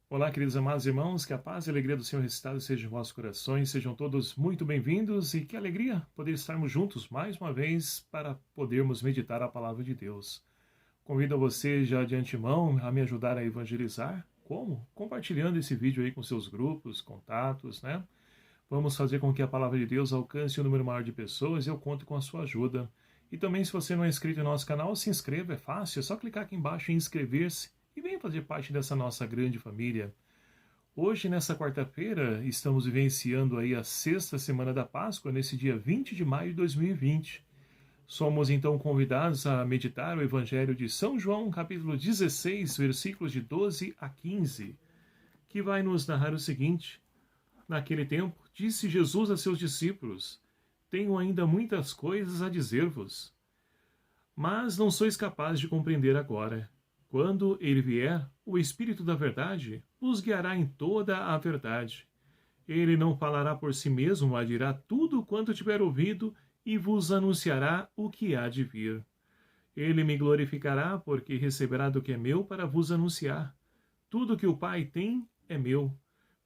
Olá, queridos amados irmãos, que a paz e a alegria do Senhor ressuscitado sejam em vossos corações, sejam todos muito bem-vindos e que alegria poder estarmos juntos mais uma vez para podermos meditar a palavra de Deus. Convido a você já de antemão a me ajudar a evangelizar. Como? Compartilhando esse vídeo aí com seus grupos, contatos, né? Vamos fazer com que a palavra de Deus alcance um número maior de pessoas e eu conto com a sua ajuda. E também, se você não é inscrito no nosso canal, se inscreva, é fácil, é só clicar aqui embaixo em inscrever-se e venha fazer parte dessa nossa grande família. Hoje, nessa quarta-feira, estamos vivenciando aí a sexta semana da Páscoa, nesse dia 20 de maio de 2020. Somos então convidados a meditar o Evangelho de São João, capítulo 16, versículos de 12 a 15, que vai nos narrar o seguinte: Naquele tempo, disse Jesus a seus discípulos: Tenho ainda muitas coisas a dizer-vos, mas não sois capazes de compreender agora. Quando ele vier, o Espírito da Verdade vos guiará em toda a verdade. Ele não falará por si mesmo, mas dirá tudo quanto tiver ouvido e vos anunciará o que há de vir. Ele me glorificará, porque receberá do que é meu para vos anunciar. Tudo que o Pai tem é meu.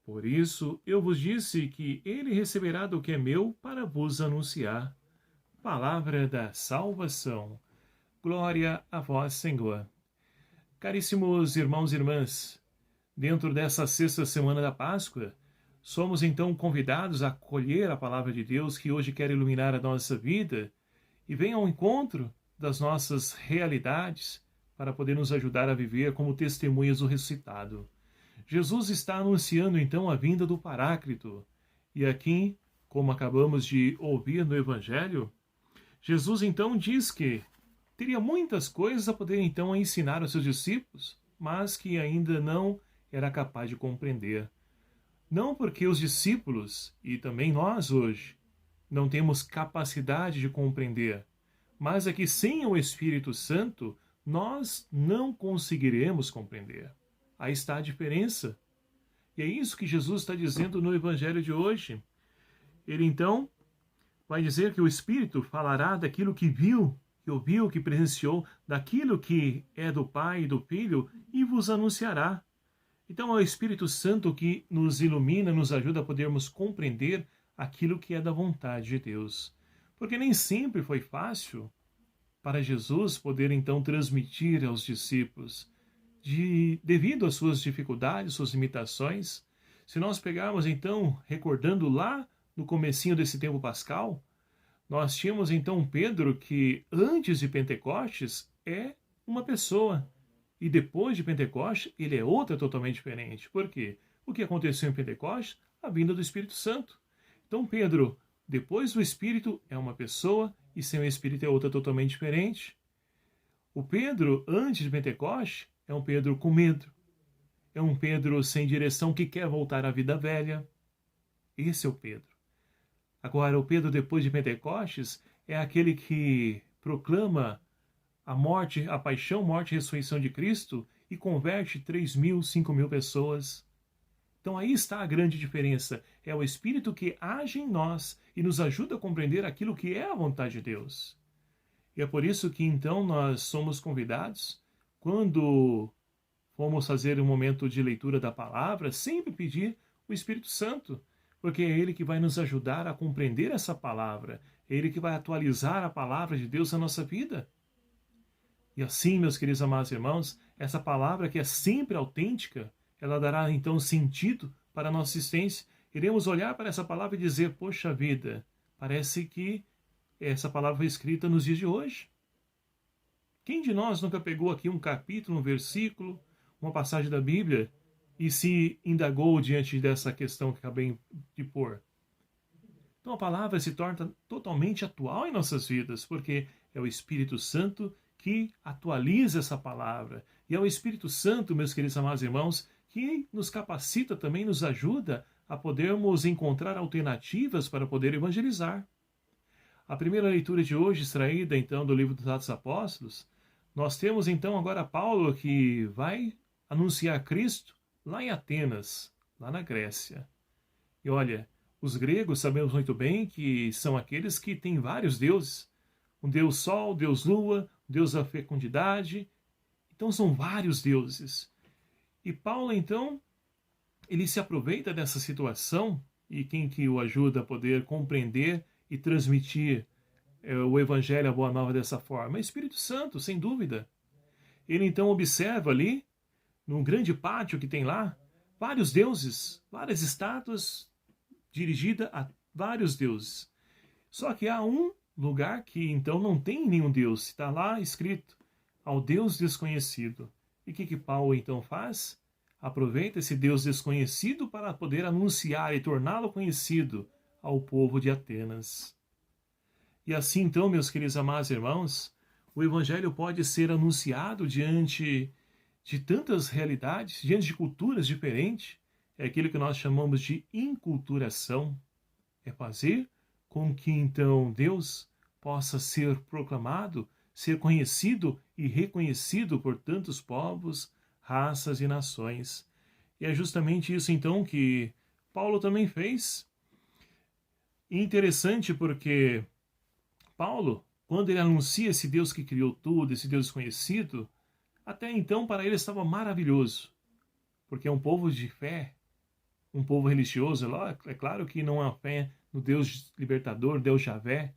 Por isso eu vos disse que ele receberá do que é meu para vos anunciar. Palavra da salvação. Glória a vós, Senhor. Caríssimos irmãos e irmãs, dentro dessa sexta semana da Páscoa, somos então convidados a acolher a palavra de Deus que hoje quer iluminar a nossa vida e vem ao encontro das nossas realidades para poder nos ajudar a viver como testemunhas do ressuscitado. Jesus está anunciando então a vinda do Paráclito. E aqui, como acabamos de ouvir no Evangelho, Jesus então diz que teria muitas coisas a poder então ensinar aos seus discípulos, mas que ainda não era capaz de compreender. Não porque os discípulos, e também nós hoje, não temos capacidade de compreender, mas é que sem o Espírito Santo nós não conseguiremos compreender. Aí está a diferença. E é isso que Jesus está dizendo no Evangelho de hoje. Ele então vai dizer que o Espírito falará daquilo que viu, que ouviu, que presenciou, daquilo que é do Pai e do Filho, e vos anunciará. Então é o Espírito Santo que nos ilumina, nos ajuda a podermos compreender aquilo que é da vontade de Deus. Porque nem sempre foi fácil para Jesus poder então transmitir aos discípulos, devido às suas dificuldades, suas limitações. Se nós pegarmos então, recordando lá no comecinho desse tempo pascal, nós tínhamos então Pedro que antes de Pentecostes é uma pessoa e depois de Pentecostes ele é outra totalmente diferente. Por quê? O que aconteceu em Pentecostes? A vinda do Espírito Santo. Então Pedro, depois do Espírito, é uma pessoa e sem o Espírito é outra totalmente diferente. O Pedro, antes de Pentecostes, é um Pedro com medo. É um Pedro sem direção que quer voltar à vida velha. Esse é o Pedro. Agora, o Pedro depois de Pentecostes é aquele que proclama a morte, a paixão, morte e ressurreição de Cristo e converte 3.000, 5.000 pessoas. Então aí está a grande diferença. É o Espírito que age em nós e nos ajuda a compreender aquilo que é a vontade de Deus. E é por isso que então nós somos convidados, quando formos fazer um momento de leitura da palavra, sempre pedir o Espírito Santo, porque é Ele que vai nos ajudar a compreender essa palavra, é Ele que vai atualizar a palavra de Deus na nossa vida. E assim, meus queridos amados irmãos, essa palavra que é sempre autêntica, ela dará então sentido para a nossa existência. Iremos olhar para essa palavra e dizer, poxa vida, parece que essa palavra foi escrita nos dias de hoje. Quem de nós nunca pegou aqui um capítulo, um versículo, uma passagem da Bíblia e se indagou diante dessa questão que acabei de pôr? Então a palavra se torna totalmente atual em nossas vidas, porque é o Espírito Santo que atualiza essa palavra. E é o Espírito Santo, meus queridos amados irmãos, que nos capacita também, nos ajuda a podermos encontrar alternativas para poder evangelizar. A primeira leitura de hoje, extraída então do livro dos Atos Apóstolos, nós temos então agora Paulo que vai anunciar Cristo lá em Atenas, lá na Grécia. E olha, os gregos sabemos muito bem que são aqueles que têm vários deuses. Um deus sol, deus lua, deus da fecundidade. Então são vários deuses. E Paulo então ele se aproveita dessa situação, e quem que o ajuda a poder compreender e transmitir o Evangelho, a Boa Nova dessa forma? É o Espírito Santo, sem dúvida. Ele então observa ali, num grande pátio que tem lá, vários deuses, várias estátuas dirigidas a vários deuses. Só que há um lugar que então não tem nenhum Deus, está lá escrito, ao Deus desconhecido. E o que Paulo então faz? Aproveita esse Deus desconhecido para poder anunciar e torná-lo conhecido ao povo de Atenas. E assim então, meus queridos amados irmãos, o Evangelho pode ser anunciado diante de tantas realidades, diante de culturas diferentes. É aquilo que nós chamamos de inculturação. É fazer com que então Deus possa ser proclamado, ser conhecido e reconhecido por tantos povos, raças e nações. E é justamente isso então que Paulo também fez. E interessante porque Paulo, quando ele anuncia esse Deus que criou tudo, esse Deus desconhecido, até então para ele estava maravilhoso, porque é um povo de fé, um povo religioso. É claro que não há fé no Deus libertador, Deus Javé,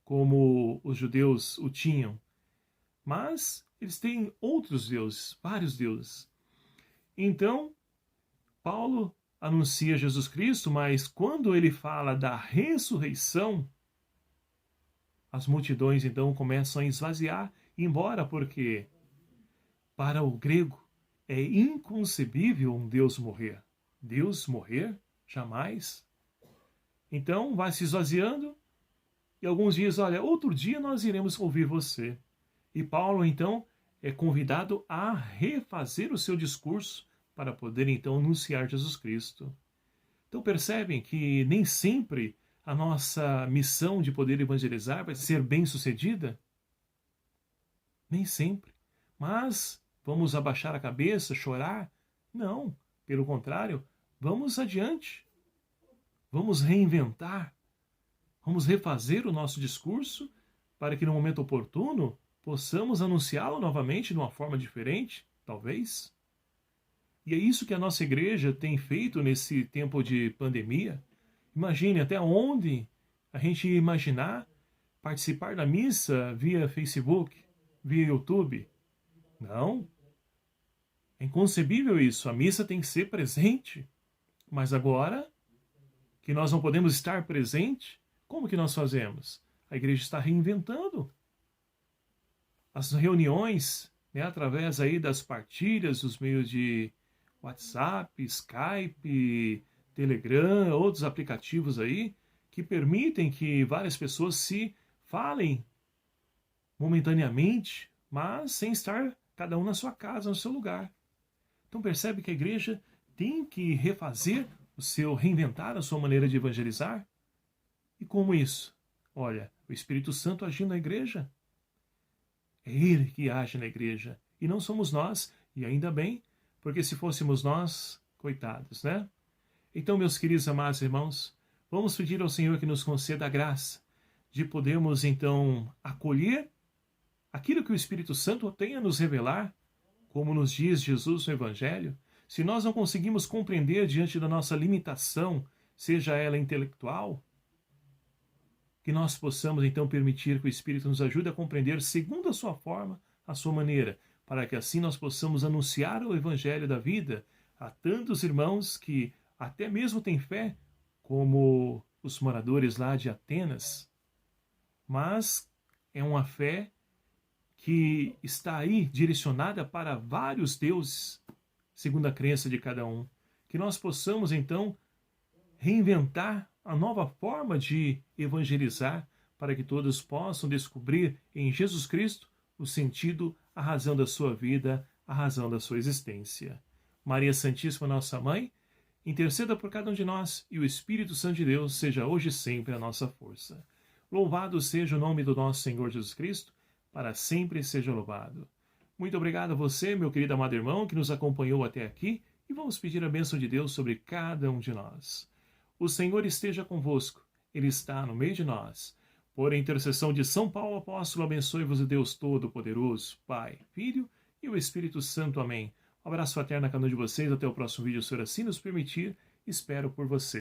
como os judeus o tinham, mas eles têm outros deuses, vários deuses. Então, Paulo anuncia Jesus Cristo, mas quando ele fala da ressurreição, as multidões então começam a esvaziar e ir embora, porque para o grego é inconcebível um Deus morrer. Deus morrer? Jamais. Então vai se esvaziando e alguns dias, olha, outro dia nós iremos ouvir você. E Paulo então é convidado a refazer o seu discurso para poder então anunciar Jesus Cristo. Então percebem que nem sempre a nossa missão de poder evangelizar vai ser bem sucedida? Nem sempre. Mas vamos abaixar a cabeça, chorar? Não. Pelo contrário, vamos adiante. Vamos reinventar. Vamos refazer o nosso discurso para que no momento oportuno possamos anunciá-lo novamente de uma forma diferente, talvez. E é isso que a nossa igreja tem feito nesse tempo de pandemia. Imagine até onde a gente ia imaginar participar da missa via Facebook, via YouTube. Não. É inconcebível isso. A missa tem que ser presente. Mas agora que nós não podemos estar presente, como que nós fazemos? A igreja está reinventando. As reuniões, né, através aí das partilhas, dos meios de WhatsApp, Skype, Telegram, outros aplicativos aí, que permitem que várias pessoas se falem momentaneamente, mas sem estar cada um na sua casa, no seu lugar. Então percebe que a igreja tem que refazer reinventar a sua maneira de evangelizar? E como isso? Olha, o Espírito Santo agindo na igreja. É Ele que age na igreja. E não somos nós, e ainda bem, porque se fôssemos nós, coitados, né? Então, meus queridos amados irmãos, vamos pedir ao Senhor que nos conceda a graça de podermos, então, acolher aquilo que o Espírito Santo tem a nos revelar, como nos diz Jesus no Evangelho. Se nós não conseguimos compreender diante da nossa limitação, seja ela intelectual, que nós possamos então permitir que o Espírito nos ajude a compreender segundo a sua forma, a sua maneira, para que assim nós possamos anunciar o Evangelho da vida a tantos irmãos que até mesmo têm fé, como os moradores lá de Atenas, mas é uma fé que está aí direcionada para vários deuses, segundo a crença de cada um. Que nós possamos, então, reinventar a nova forma de evangelizar para que todos possam descobrir em Jesus Cristo o sentido, a razão da sua vida, a razão da sua existência. Maria Santíssima, nossa Mãe, interceda por cada um de nós e o Espírito Santo de Deus seja hoje e sempre a nossa força. Louvado seja o nome do nosso Senhor Jesus Cristo, para sempre seja louvado. Muito obrigado a você, meu querido amado irmão, que nos acompanhou até aqui, e vamos pedir a bênção de Deus sobre cada um de nós. O Senhor esteja convosco, Ele está no meio de nós. Por intercessão de São Paulo Apóstolo, abençoe-vos o Deus Todo-Poderoso, Pai, Filho e o Espírito Santo. Amém. Um abraço fraterno a cada um de vocês. Até o próximo vídeo, se assim nos permitir. Espero por você.